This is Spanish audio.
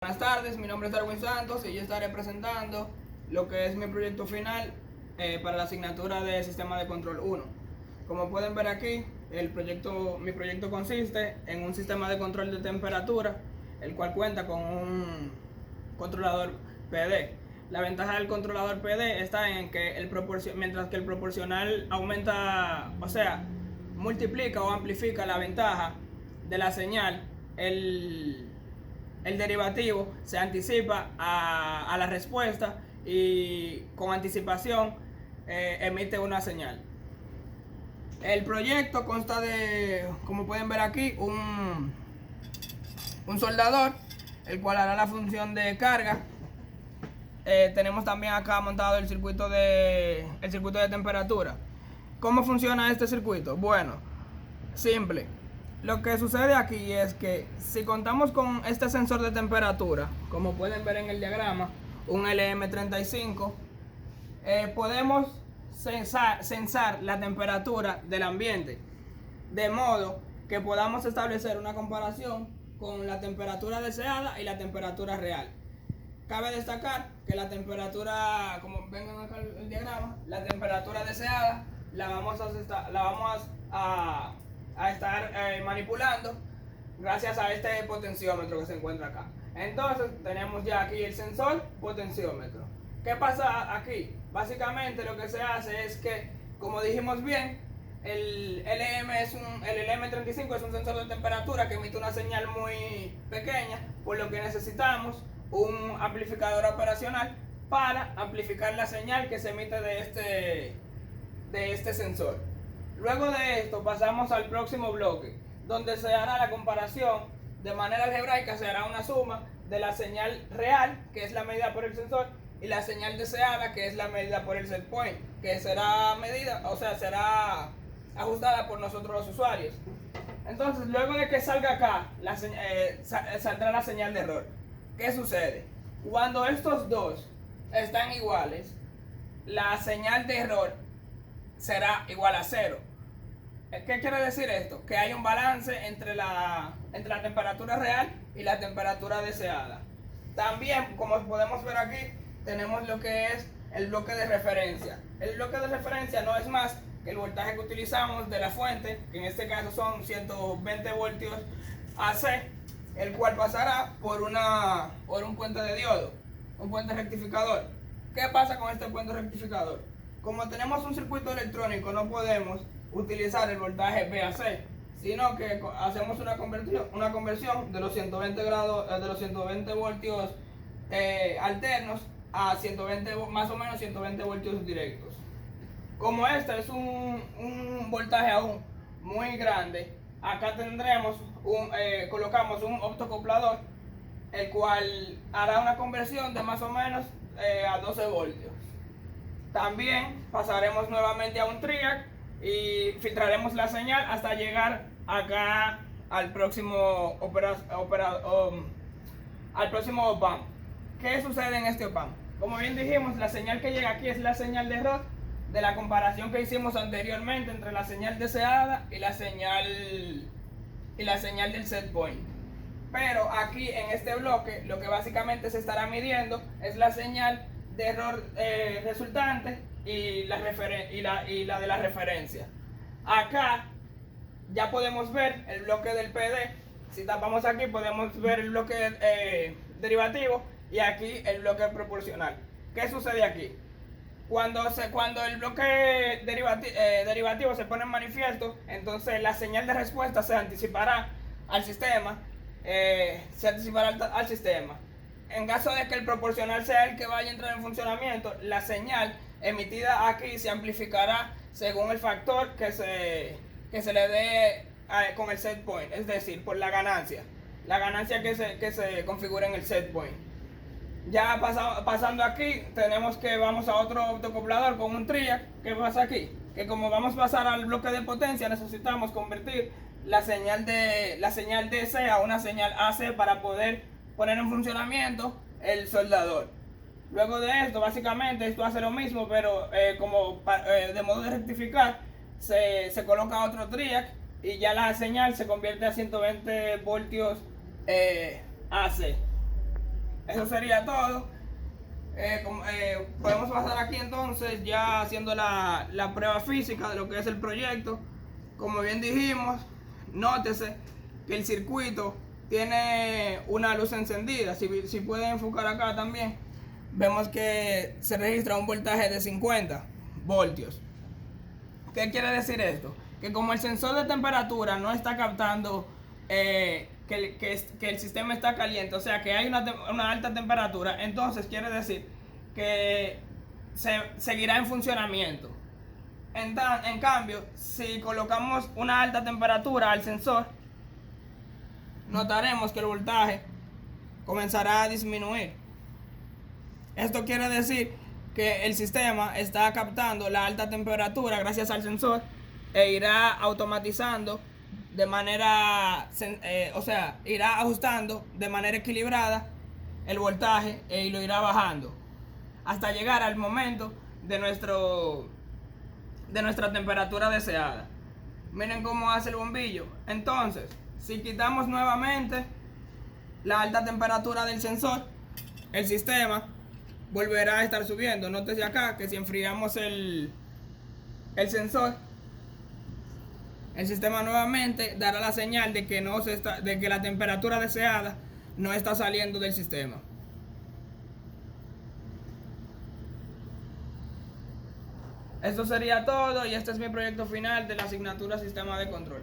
Buenas tardes, mi nombre es Darwin Santos y yo estaré presentando lo que es mi proyecto final para la asignatura de Sistema de Control 1. Como pueden ver aquí, mi proyecto consiste en un sistema de control de temperatura, el cual cuenta con un controlador PD. La ventaja del controlador PD está en que mientras que el proporcional aumenta, o sea, multiplica o amplifica la ventaja de la señal, el derivativo se anticipa a la respuesta y con anticipación emite una señal. El proyecto consta de, como pueden ver aquí, un soldador, el cual hará la función de carga. Tenemos también acá montado el circuito de temperatura. ¿Cómo funciona este circuito? Bueno, simple. Lo que sucede aquí es que si contamos con este sensor de temperatura, como pueden ver en el diagrama, un LM35, podemos censar la temperatura del ambiente, de modo que podamos establecer una comparación con la temperatura deseada y la temperatura real. Cabe destacar que la temperatura, como ven acá el diagrama, la temperatura deseada la vamos a estar manipulando gracias a este potenciómetro que se encuentra acá. Entonces tenemos ya aquí el sensor potenciómetro. ¿Qué pasa aquí? Básicamente lo que se hace es que, como dijimos bien, el LM35 es un sensor de temperatura que emite una señal muy pequeña, por lo que necesitamos un amplificador operacional para amplificar la señal que se emite de este sensor. Luego de esto pasamos al próximo bloque, donde se hará la comparación de manera algebraica. Se hará una suma de la señal real, que es la medida por el sensor, y la señal deseada, que es la medida por el set point, que será será ajustada por nosotros los usuarios. Entonces, luego de que salga acá, saldrá la señal de error. ¿Qué sucede? Cuando estos dos están iguales, la señal de error será igual a 0. ¿Qué quiere decir esto? Que hay un balance entre la temperatura real y la temperatura deseada. También, como podemos ver aquí, tenemos lo que es el bloque de referencia. El bloque de referencia no es más que el voltaje que utilizamos de la fuente, que en este caso son 120 voltios AC, el cual pasará por un puente de diodo, un puente rectificador. ¿Qué pasa con este puente rectificador? Como tenemos un circuito electrónico, no podemos utilizar el voltaje VAC, sino que hacemos una conversión de los 120 voltios alternos a 120, más o menos 120 voltios directos. Como este es un voltaje aún muy grande, acá colocamos un optocoplador, el cual hará una conversión de más o menos a 12 voltios. También pasaremos nuevamente a un triac y filtraremos la señal hasta llegar acá al próximo op-amp. ¿Qué sucede en este op-amp? Como bien dijimos, la señal que llega aquí es la señal de error de la comparación que hicimos anteriormente entre la señal deseada y la señal del set point. Pero aquí en este bloque lo que básicamente se estará midiendo es la señal de error resultante y la de la referencia. Acá ya podemos ver el bloque del PD. Si tapamos aquí podemos ver el bloque derivativo y aquí el bloque proporcional. ¿Qué sucede aquí? Cuando el bloque derivativo se pone en manifiesto, entonces la señal de respuesta se anticipará al sistema. En caso de que el proporcional sea el que vaya a entrar en funcionamiento, la señal emitida aquí se amplificará según el factor que se le dé con el set point, es decir, por la ganancia que se configura en el set point. Ya pasando aquí, vamos a otro autocoplador con un triac. ¿Qué pasa aquí? Que como vamos a pasar al bloque de potencia, necesitamos convertir la señal DC a una señal AC para poder poner en funcionamiento el soldador. Luego de esto, básicamente esto hace lo mismo, pero de modo de rectificar, se coloca otro triac y ya la señal se convierte a 120 voltios AC. Eso sería todo. Podemos pasar aquí entonces ya haciendo la prueba física de lo que es el proyecto. Como bien dijimos, nótese que el circuito tiene una luz encendida. Si pueden enfocar acá también, vemos que se registra un voltaje de 50 voltios. ¿Qué quiere decir esto? Que como el sensor de temperatura no está captando que el sistema está caliente, o sea que hay una alta temperatura, entonces quiere decir que seguirá en funcionamiento. En cambio, si colocamos una alta temperatura al sensor, notaremos que el voltaje comenzará a disminuir. Esto quiere decir que el sistema está captando la alta temperatura gracias al sensor e irá automatizando de manera, irá ajustando de manera equilibrada el voltaje y lo irá bajando hasta llegar al momento de nuestra temperatura deseada. Miren cómo hace el bombillo. Entonces, si quitamos nuevamente la alta temperatura del sensor, el sistema volverá a estar subiendo. Nótese acá que si enfriamos el sensor, el sistema nuevamente dará la señal de que la temperatura deseada no está saliendo del sistema. Esto sería todo y este es mi proyecto final de la asignatura Sistema de Control.